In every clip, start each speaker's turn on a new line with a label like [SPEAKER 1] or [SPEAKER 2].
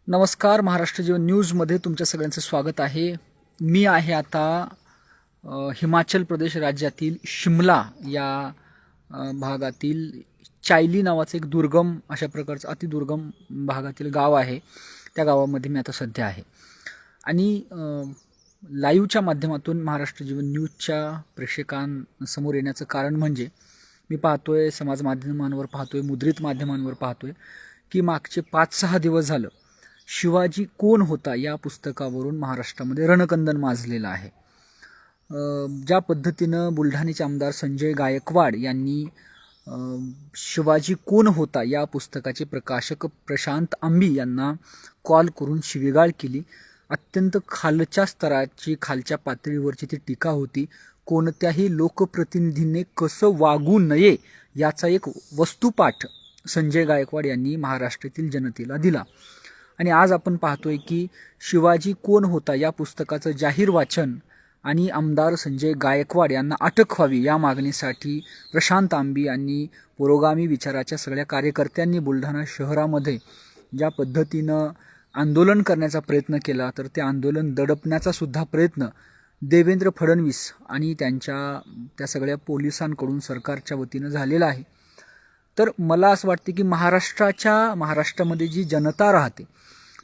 [SPEAKER 1] नमस्कार. महाराष्ट्र जीवन न्यूजमध्ये तुमच्या सगळ्यांचं स्वागत आहे. मी आहे आता हिमाचल प्रदेश राज्यातील शिमला या भागातील चायली नावाचं एक दुर्गम अशा प्रकारचं अतिदुर्गम भागातील गाव आहे. त्या गावामध्ये मी आता सध्या आहे आणि लाईव्हच्या माध्यमातून महाराष्ट्र जीवन न्यूजच्या प्रेक्षकांसमोर येण्याचं कारण म्हणजे मी पाहतोय, समाज माध्यमांवर पाहतोय, मुद्रित माध्यमांवर पाहतोय की मागचे 5-6 दिवस झालं शिवाजी कोण होता या पुस्तकावरून महाराष्ट्रामध्ये रणकंदन माजलेलं आहे. ज्या पद्धतीनं बुलढाण्याचे आमदार संजय गायकवाड यांनी शिवाजी कोण होता या पुस्तकाचे प्रकाशक प्रशांत आंबी यांना कॉल करून शिवीगाळ केली. अत्यंत खालच्या स्तराची, खालच्या पातळीवरची ती टीका होती. कोणत्याही लोकप्रतिनिधीने कसं वागू नये याचा एक वस्तुपाठ संजय गायकवाड यांनी महाराष्ट्रातील जनतेला दिला. आणि आज आपण पाहतोय की शिवाजी कोण होता या पुस्तकाचं जाहीर वाचन आणि आमदार संजय गायकवाड यांना अटक व्हावी या मागणीसाठी प्रशांत आंबी यांनी पुरोगामी विचाराच्या सगळ्या कार्यकर्त्यांनी बुलढाणा शहरामध्ये ज्या पद्धतीनं आंदोलन करण्याचा प्रयत्न केला, तर ते आंदोलन दडपण्याचा सुद्धा प्रयत्न देवेंद्र फडणवीस आणि त्या सगळ्या पोलिसांकडून सरकारच्या वतीनं झालेला आहे. तर मला असं वाटतं की महाराष्ट्रामध्ये जी जनता राहते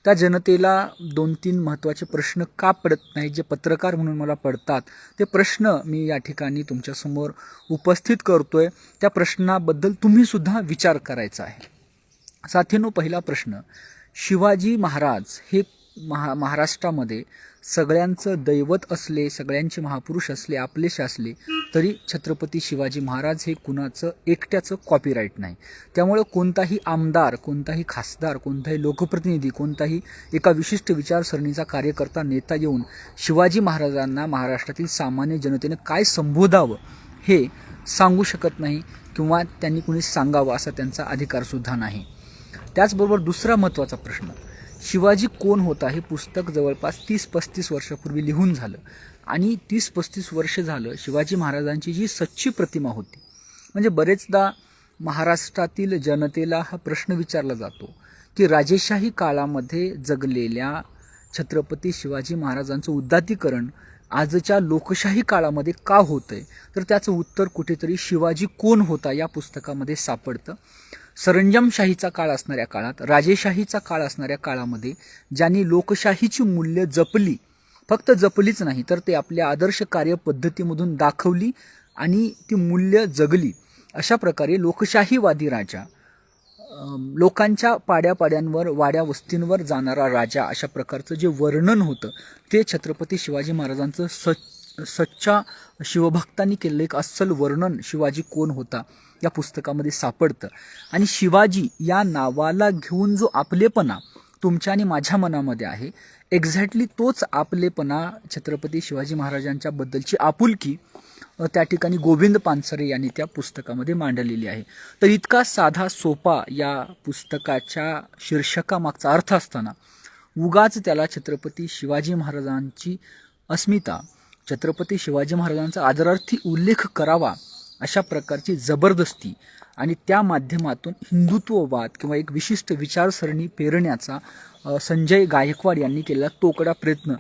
[SPEAKER 1] त्या जनतेला 2-3 महत्त्वाचे प्रश्न का पडत नाहीत, जे पत्रकार म्हणून मला पडतात, ते प्रश्न मी या ठिकाणी तुमच्यासमोर उपस्थित करतोय. त्या प्रश्नाबद्दल तुम्ही सुद्धा विचार करायचा आहे. साथीनो, पहिला प्रश्न, शिवाजी महाराज हे महाराष्ट्रामध्ये सगळ्यांचं दैवत असले, सगळ्यांचे महापुरुष असले, आपलेसे असले, तरी छत्रपती शिवाजी महाराज हे कुणाचं एकट्याचं कॉपीराईट नाही. त्यामुळे कोणताही आमदार, कोणताही खासदार, कोणताही लोकप्रतिनिधी, कोणताही एका विशिष्ट विचारसरणीचा कार्यकर्ता, नेता येऊन शिवाजी महाराजांना महाराष्ट्रातील सामान्य जनतेने काय संबोधावं हे सांगू शकत नाही किंवा त्यांनी कुणी सांगावं असा त्यांचा अधिकारसुद्धा नाही. त्याचबरोबर दुसरा महत्त्वाचा प्रश्न, शिवाजी कोण होता हे पुस्तक जवळपास 30-35 वर्षापूर्वी लिहून झालं आणि 30-35 वर्ष झालं शिवाजी महाराजांची जी सच्ची प्रतिमा होती. म्हणजे बरेचदा महाराष्ट्रातील जनतेला हा प्रश्न विचारला जातो की राजेशाही काळामध्ये जगलेल्या छत्रपती शिवाजी महाराजांचं उदात्तीकरण आजच्या लोकशाही काळामध्ये का होतंय, तर त्याचं उत्तर कुठेतरी शिवाजी कोण होता या पुस्तकामध्ये सापडतं. सरंजामशाहीचा काळ असणाऱ्या काळात, राजेशाहीचा काळ असणाऱ्या काळामध्ये ज्यांनी लोकशाहीची मूल्य जपली, फक्त जपलीच नाही तर ते आपल्या आदर्श कार्यपद्धतीमधून दाखवली आणि ती मूल्य जगली, अशा प्रकारे लोकशाहीवादी राजा, लोकांच्या पाड्यापाड्यांवर, वाड्या वस्तींवर जाणारा राजा, अशा प्रकारचं जे वर्णन होतं ते छत्रपती शिवाजी महाराजांचं सच्चा शिवभक्तांनी केलेलं एक अस्सल वर्णन शिवाजी कोण होता या पुस्तकामध्ये सापडतं. आणि शिवाजी या नावाला घेऊन जो आपलेपणा तुमच्या आणि माझ्या मनामध्ये आहे, एक्झॅक्टली तोच आपलेपणा छत्रपती शिवाजी महाराजांच्या बद्दलची आपुलकी त्या ठिकाणी गोविंद पानसरे यांनी त्या पुस्तकामध्ये मांडलेली आहे. तर इतका साधा सोपा या पुस्तकाच्या शीर्षकामागचा अर्थ असताना उगाच त्याला छत्रपती शिवाजी महाराजांची अस्मिता, छत्रपती शिवाजी महाराजांचा आदरार्थी उल्लेख करावा अशा प्रकारची जबरदस्ती आणि त्या माध्यमातून हिंदुत्ववाद किंवा एक विशिष्ट विचारसरणी पेरण्याचा संजय गायकवाड यांनी केलेला तोकडा प्रयत्न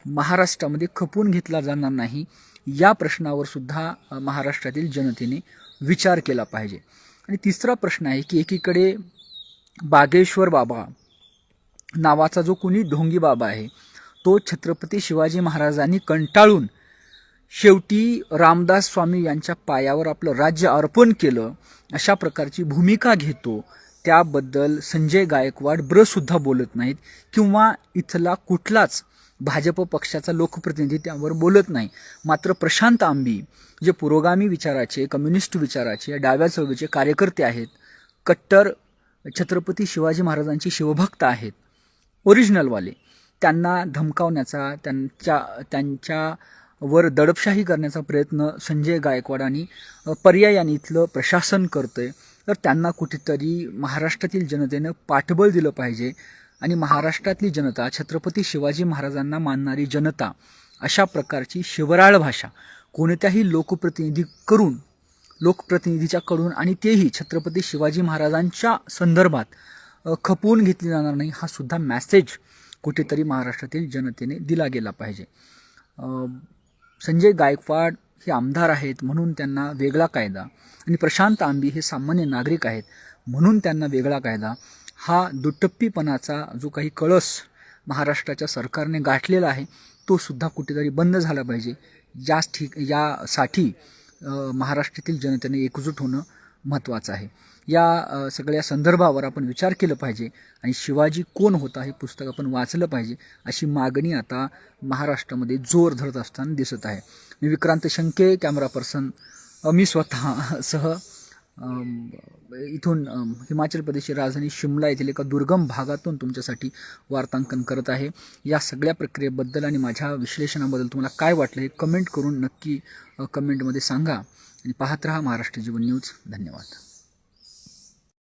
[SPEAKER 1] महाराष्ट्रामध्ये खपून घेतला जाणार नाही, या प्रश्नावर सुद्धा महाराष्ट्रातील जनतेने विचार केला पाहिजे. आणि तिसरा प्रश्न आहे की एकीकडे बागेश्वर बाबा नावाचा जो कुणी ढोंगी बाबा आहे, तो छत्रपती शिवाजी महाराजांनी कंटाळून शेवटी रामदास स्वामी यांच्या पायावर आपलं राज्य अर्पण केलं अशा प्रकारची भूमिका घेतो. त्याबद्दल संजय गायकवाड सुद्धा बोलत नाहीत किंवा इथला कुठलाच भाजप पक्षाचा लोकप्रतिनिधी त्यावर बोलत नाही. मात्र प्रशांत आंबी, जे पुरोगामी विचाराचे, कम्युनिस्ट विचाराचे, डाव्या चळवळीचे कार्यकर्ते आहेत, कट्टर छत्रपती शिवाजी महाराजांची शिवभक्त आहेत, ओरिजिनलवाले, त्यांना धमकावण्याचा, त्यांच्यावर दडपशाही करण्याचा प्रयत्न संजय गायकवाड आणि पर्यायाने इथलं प्रशासन करतंय. तर त्यांना कुठेतरी महाराष्ट्रातील जनतेनं पाठबळ दिलं पाहिजे आणि महाराष्ट्रातली जनता, छत्रपती शिवाजी महाराजांना मानणारी जनता, अशा प्रकारची शिवराळ भाषा कोणत्याही लोकप्रतिनिधीच्याकडून आणि तेही छत्रपती शिवाजी महाराजांच्या संदर्भात खपवून घेतली जाणार नाही, हा सुद्धा मॅसेज कुठेतरी महाराष्ट्रातील जनतेने दिला गेला पाहिजे. संजय गायकवाड हे आमदार आहेत म्हणून त्यांना वेगळा कायदा, आणि प्रशांत आंबी हे सामान्य नागरिक आहेत म्हणून त्यांना वेगळा कायदा, हा दुटप्पीपणाचा जो काही कळस महाराष्ट्राच्या सरकारने गाठलेला आहे तो सुद्धा कुठेतरी बंद झाला पाहिजे. यासाठी महाराष्ट्रातील जनतेने एकजूट होणं महत्त्वाचं आहे. या सगळ्या संदर्भावर आपण विचार केला पाहिजे आणि शिवाजी कोण होता हे पुस्तक आपण वाचलं पाहिजे, अशी मागणी आता महाराष्ट्रामध्ये जोर धरत असताना दिसत आहे. मी विक्रांत शंके, कॅमेरा पर्सन मी स्वतः सह इथून हिमाचल प्रदेशची राजधानी शिमला येथील एका दुर्गम भागातून तुमच्यासाठी वार्तांकन करत आहे. या सगळ्या प्रक्रियेबद्दल आणि माझ्या विश्लेषणाबद्दल तुम्हाला काय वाटलं हे कमेंट करून नक्की कमेंटमध्ये सांगा आणि पाहत रहा महाराष्ट्र जीवन न्यूज. धन्यवाद.